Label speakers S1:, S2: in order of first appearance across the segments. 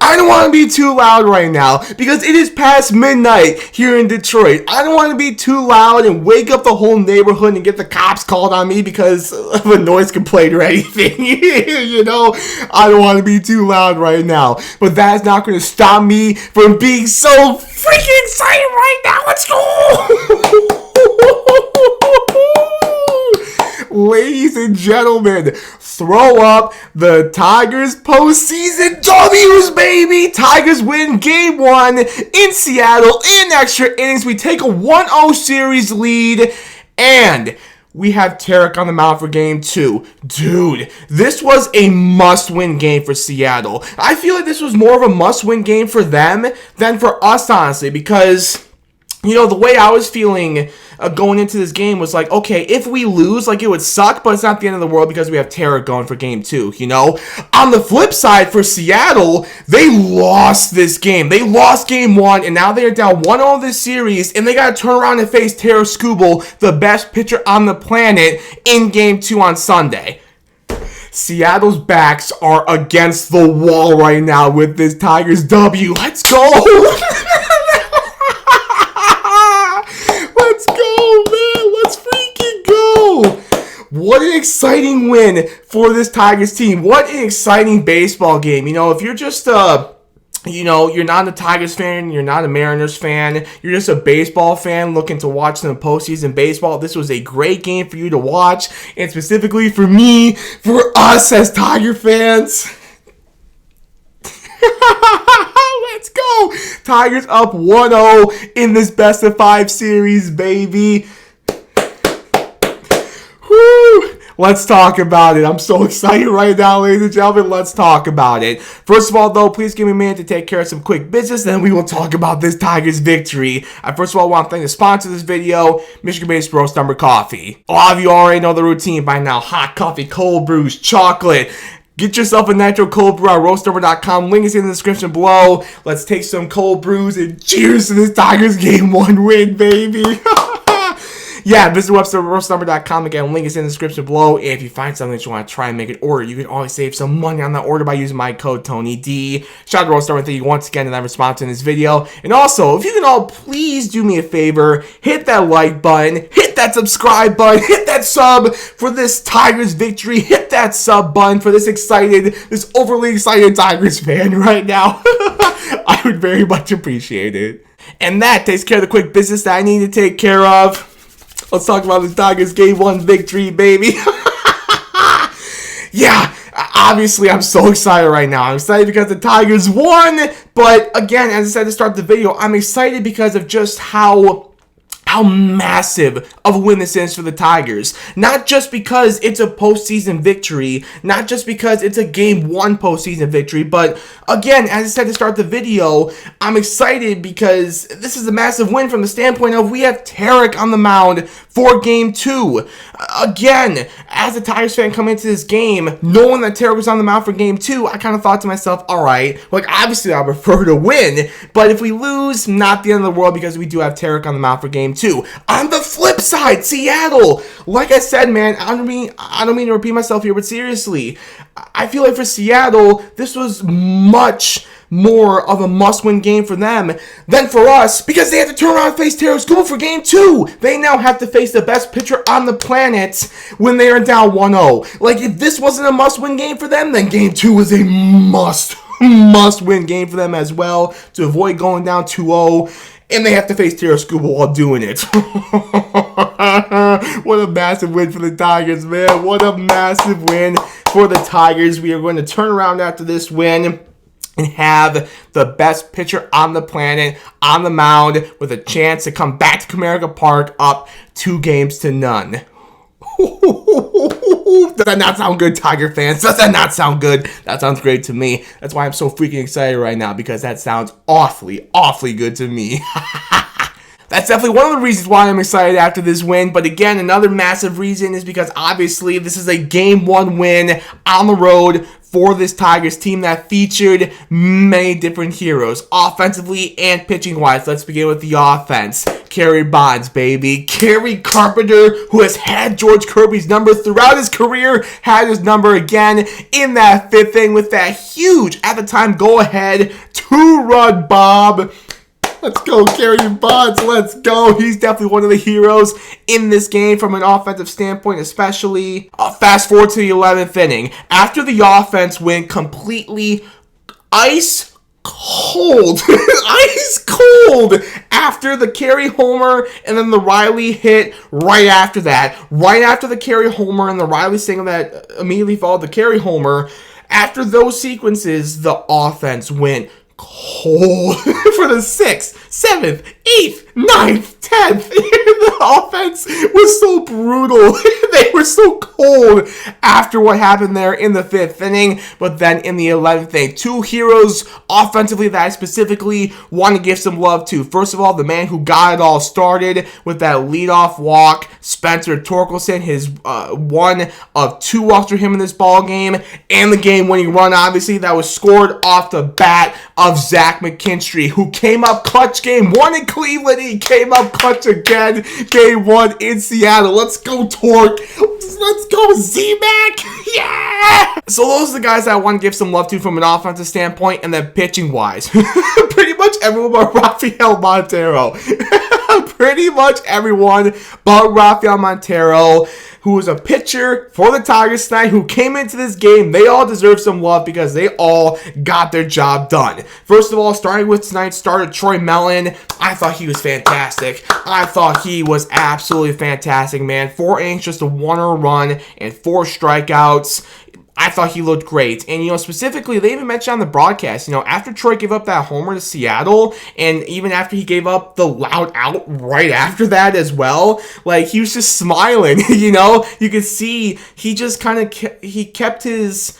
S1: I don't want to be too loud right now because it is past midnight here in Detroit. I don't want to be too loud and wake up the whole neighborhood and get the cops called on me because of a noise complaint or anything. You know, I don't want to be too loud right now. But that's not going to stop me from being so freaking excited right now. Let's go! Ladies and gentlemen, throw up the Tigers postseason W's, baby! Tigers win Game 1 in Seattle in extra innings. We take a 1-0 series lead, and we have Tarik on the mound for Game 2. Dude, this was a must-win game for Seattle. I feel like this was more of a must-win game for them than for us, honestly, because, you know, the way I was feeling going into this game was like, okay, if we lose, like, it would suck, but it's not the end of the world because we have Tarik going for Game 2, you know? On the flip side, for Seattle, they lost this game. They lost Game 1, and now they are down 1-0 this series, and they got to turn around and face Tarik Skubal, the best pitcher on the planet, in Game 2 on Sunday. Seattle's backs are against the wall right now with this Tigers W. Let's go! Let's go, man. Let's freaking go. What an exciting win for this Tigers team. What an exciting baseball game. You know, if you're just you know, you're not a Tigers fan, you're not a Mariners fan, you're just a baseball fan looking to watch some postseason baseball, this was a great game for you to watch, and specifically for me, for us as Tiger fans. Let's go! Tigers up 1-0 in this best-of-5 series, baby. Woo! Let's talk about it. I'm so excited right now, ladies and gentlemen. Let's talk about it. First of all, though, please give me a minute to take care of some quick business, then we will talk about this Tigers victory. I first of all want to thank the sponsor of this video, Michigan-based Roast Number Coffee. A lot of you already know the routine by now. Hot coffee, cold brews, chocolate. Get yourself a nitro cold brew at roastnumber.com. Link is in the description below. Let's take some cold brews and cheers to this Tigers Game 1 win, baby. Yeah, visit the website roastnumber.com. Again, link is in the description below. And if you find something that you want to try and make an order, you can always save some money on that order by using my code TonyD. Shout out to Roast Number. Thank you once again for that response in this video. And also, if you can all please do me a favor, hit that like button, hit that subscribe button, hit that sub for this Tigers victory, hit that sub button for this overly excited Tigers fan right now. I would very much appreciate it. And that takes care of the quick business that I need to take care of. Let's talk about the Tigers Game 1 victory, baby. Yeah, obviously I'm so excited right now. I'm excited because the Tigers won. But again, as I said to start the video, I'm excited because of just how massive of a win this is for the Tigers. Not just because it's a postseason victory, not just because it's a Game 1 postseason victory, but again, as I said to start the video, I'm excited because this is a massive win from the standpoint of we have Tarik on the mound for Game 2. Again, as a Tigers fan coming into this game, knowing that Tarik was on the mound for Game 2, I kind of thought to myself, alright, like obviously I prefer to win, but if we lose, not the end of the world because we do have Tarik on the mound for Game 2. On the flip side, Seattle, like I said, man, I don't mean to repeat myself here, but seriously, I feel like for Seattle, this was much more of a must-win game for them than for us because they had to turn around and face Tarik Skubal for Game 2. They now have to face the best pitcher on the planet when they are down 1-0. Like, if this wasn't a must-win game for them, then Game 2 was a must-win game for them as well to avoid going down 2-0. And they have to face Tarik Skubal while doing it. What a massive win for the Tigers, man. What a massive win for the Tigers. We are going to turn around after this win and have the best pitcher on the planet on the mound with a chance to come back to Comerica Park up 2-0. Does that not sound good, Tiger fans? Does that not sound good? That sounds great to me. That's why I'm so freaking excited right now, because that sounds awfully good to me. That's definitely one of the reasons why I'm excited after this win. But again, another massive reason is because obviously this is a Game 1 win on the road for this Tigers team that featured many different heroes, offensively and pitching-wise. Let's begin with the offense. Kerry Bonds, baby. Kerry Carpenter, who has had George Kirby's number throughout his career, had his number again in that 5th inning with that huge, at the time, go-ahead 2-run bomb. Let's go, Kerry Bonds. Let's go. He's definitely one of the heroes in this game from an offensive standpoint, especially. Fast forward to the 11th inning. After the offense went completely ice cold, ice cold, after the Kerry homer and then the Riley hit right after that. Right after the Kerry homer and the Riley single that immediately followed the Kerry homer, after those sequences, the offense went cold for the 6th, 7th, 8th, 9th, 10th. The offense was so brutal. They were so cold after what happened there in the 5th inning. But then in the 11th inning, 2 heroes offensively that I specifically want to give some love to. First of all, the man who got it all started with that leadoff walk, Spencer Torkelson, his one of 2 walks for him in this ball game, and the game-winning run, obviously, that was scored off the bat of Zach McKinstry, who came up clutch game 1 in Cleveland. He came up clutch again game 1 in Seattle. Let's go, Torque. Let's go, Z-Mac. Yeah! So those are the guys that I want to give some love to from an offensive standpoint, and then pitching-wise. Pretty much everyone but Rafael Montero. Pretty much everyone but Rafael Montero, who was a pitcher for the Tigers tonight, who came into this game. They all deserve some love because they all got their job done. First of all, starting with tonight's starter, Troy Mellon. I thought he was fantastic. I thought he was absolutely fantastic, man. 4 innings, just a 1 run, and 4 strikeouts. I thought he looked great. And, specifically, they even mentioned on the broadcast, after Troy gave up that homer to Seattle, and even after he gave up the loud out right after that as well, he was just smiling, You could see he just kind of, he kept his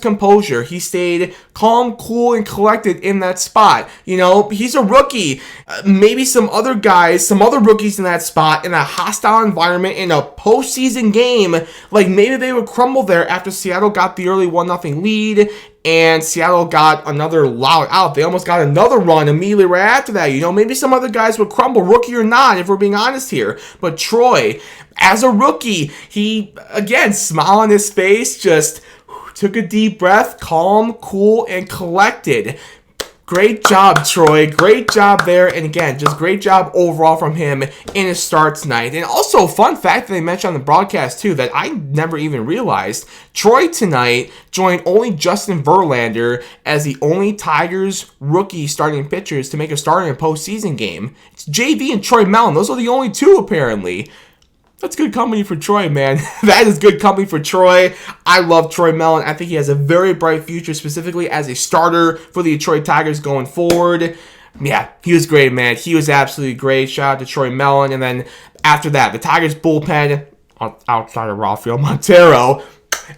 S1: composure. He stayed calm, cool, and collected in that spot. He's a rookie. Maybe some other rookies in that spot, in a hostile environment, in a postseason game, maybe they would crumble there after Seattle got the early 1-0 lead, and Seattle got another loud out. They almost got another run immediately right after that. Maybe some other guys would crumble, rookie or not, if we're being honest here. But Troy, as a rookie, he, again, smile on his face, just took a deep breath, calm, cool, and collected. Great job, Troy. Great job there. And again, just great job overall from him in his start tonight. And also, fun fact that they mentioned on the broadcast, too, that I never even realized. Troy tonight joined only Justin Verlander as the only Tigers rookie starting pitchers to make a start in a postseason game. It's JV and Troy Mellon. Those are the only 2, apparently. That's good company for Troy, man. That is good company for Troy. I love Troy Mellon. I think he has a very bright future, specifically as a starter for the Detroit Tigers going forward. Yeah, he was great, man. He was absolutely great. Shout out to Troy Mellon. And then after that, the Tigers bullpen, outside of Rafael Montero,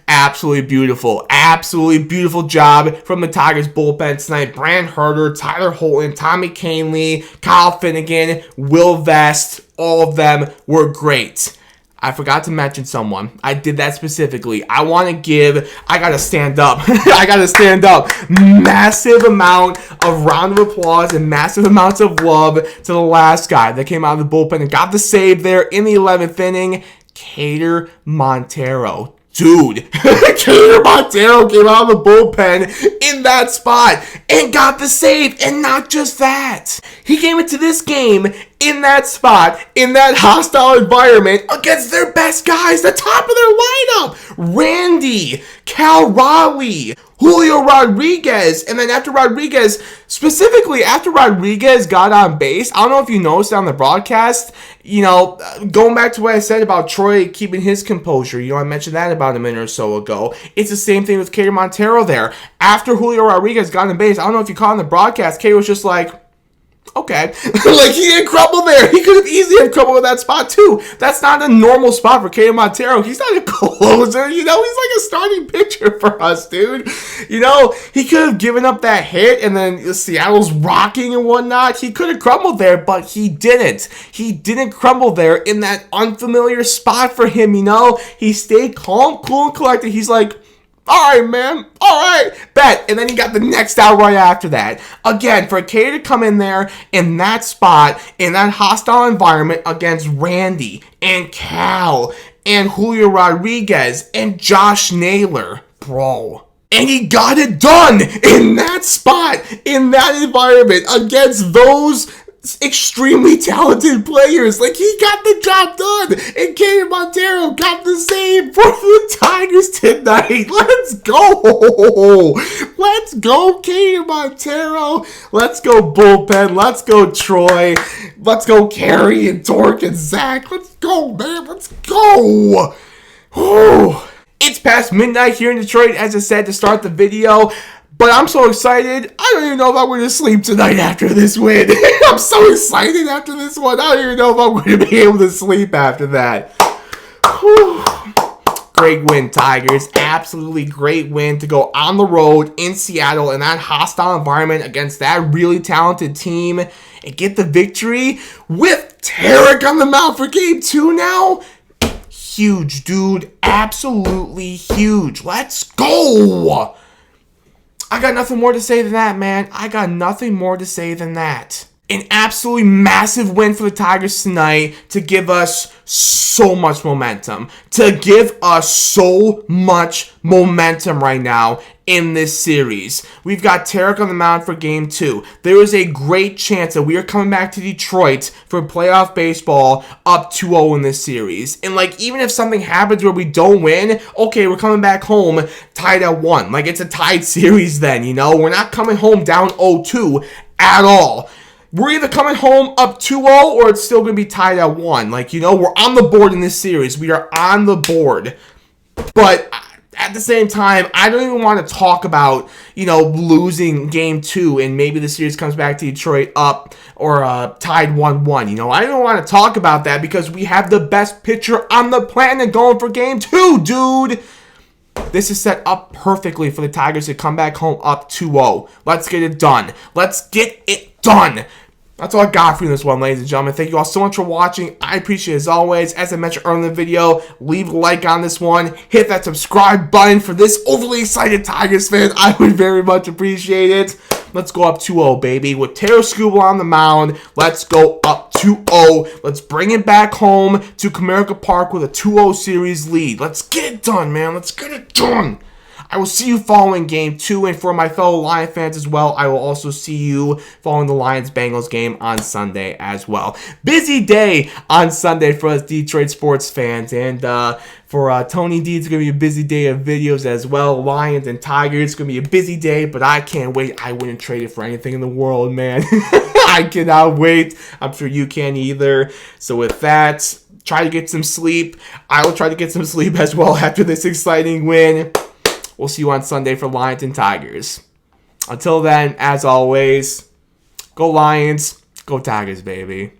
S1: absolutely beautiful. Absolutely beautiful job from the Tigers bullpen tonight. Brand Herter, Tyler Holton, Tommy Canley, Kyle Finnegan, Will Vest, all of them were great. I forgot to mention someone. I did that specifically. I gotta stand up. I gotta stand up. Massive amount of round of applause and massive amounts of love to the last guy that came out of the bullpen and got the save there in the 11th inning. Kerry Montero. Dude, Kerry Montero came out of the bullpen in that spot and got the save. And not just that. He came into this game in that spot, in that hostile environment, against their best guys, the top of their lineup. Randy, Cal Raleigh, Julio Rodriguez, and then after Rodriguez got on base, I don't know if you noticed on the broadcast, going back to what I said about Troy keeping his composure, I mentioned that about a minute or so ago. It's the same thing with Kerry Montero there. After Julio Rodriguez got on base, I don't know if you caught on the broadcast, Kerry was just like, okay. He didn't crumble there. He could have easily have crumbled in that spot too. That's not a normal spot for Kerry Montero. He's not a closer, he's like a starting pitcher for us, dude. He could have given up that hit and then Seattle's rocking and whatnot. He could have crumbled there, but he didn't. He didn't crumble there in that unfamiliar spot for him, He stayed calm, cool, and collected. He's like, All right, man. All right. Bet. And then you got the next out right after that. Again, for Kerry to come in there in that spot, in that hostile environment against Randy and Cal and Julio Rodriguez and Josh Naylor. Bro. And he got it done in that spot, in that environment against those extremely talented players. Like, he got the job done, and Kerry Montero got the save for the Tigers tonight. Let's go. Let's go, Kerry Montero. Let's go, bullpen. Let's go, Troy. Let's go, Kerry and Tarik and Zach. Let's go, man. Let's go. Whew. It's past midnight here in Detroit, as I said to start the video. But I'm so excited, I don't even know if I'm going to sleep tonight after this win. I'm so excited after this one. I don't even know if I'm going to be able to sleep after that. Whew. Great win, Tigers. Absolutely great win to go on the road in Seattle in that hostile environment against that really talented team and get the victory with Tarik on the mound for Game 2 now. Huge, dude. Absolutely huge. Let's go. I got nothing more to say than that, man. I got nothing more to say than that. An absolutely massive win for the Tigers tonight to give us so much momentum. To give us so much momentum right now in this series. We've got Tarik on the mound for Game 2. There is a great chance that we are coming back to Detroit for playoff baseball up 2-0 in this series. And, like, even if something happens where we don't win, okay, we're coming back home tied at 1. Like, it's a tied series then, you know? We're not coming home down 0-2 at all. We're either coming home up 2-0 or it's still going to be tied at 1. Like, you know, we're on the board in this series. We are on the board. But at the same time, I don't even want to talk about, you know, losing Game 2 and maybe the series comes back to Detroit up or tied 1-1. You know, I don't even want to talk about that because we have the best pitcher on the planet going for Game 2, dude. This is set up perfectly for the Tigers to come back home up 2-0. Let's get it done. Let's get it done. That's all I got for you in this one, ladies and gentlemen. Thank you all so much for watching. I appreciate it as always. As I mentioned earlier in the video, leave a like on this one. Hit that subscribe button for this overly excited Tigers fan. I would very much appreciate it. Let's go up 2-0, baby. With Skubal on the mound, let's go up 2-0. Let's bring it back home to Comerica Park with a 2-0 series lead. Let's get it done, man. Let's get it done. I will see you following Game 2, and for my fellow Lion fans as well, I will also see you following the Lions-Bengals game on Sunday as well. Busy day on Sunday for us Detroit sports fans, and for Tony D, it's going to be a busy day of videos as well. Lions and Tigers, it's going to be a busy day, but I can't wait. I wouldn't trade it for anything in the world, man. I cannot wait. I'm sure you can either. So with that, try to get some sleep. I will try to get some sleep as well after this exciting win. We'll see you on Sunday for Lions and Tigers. Until then, as always, go Lions, go Tigers, baby.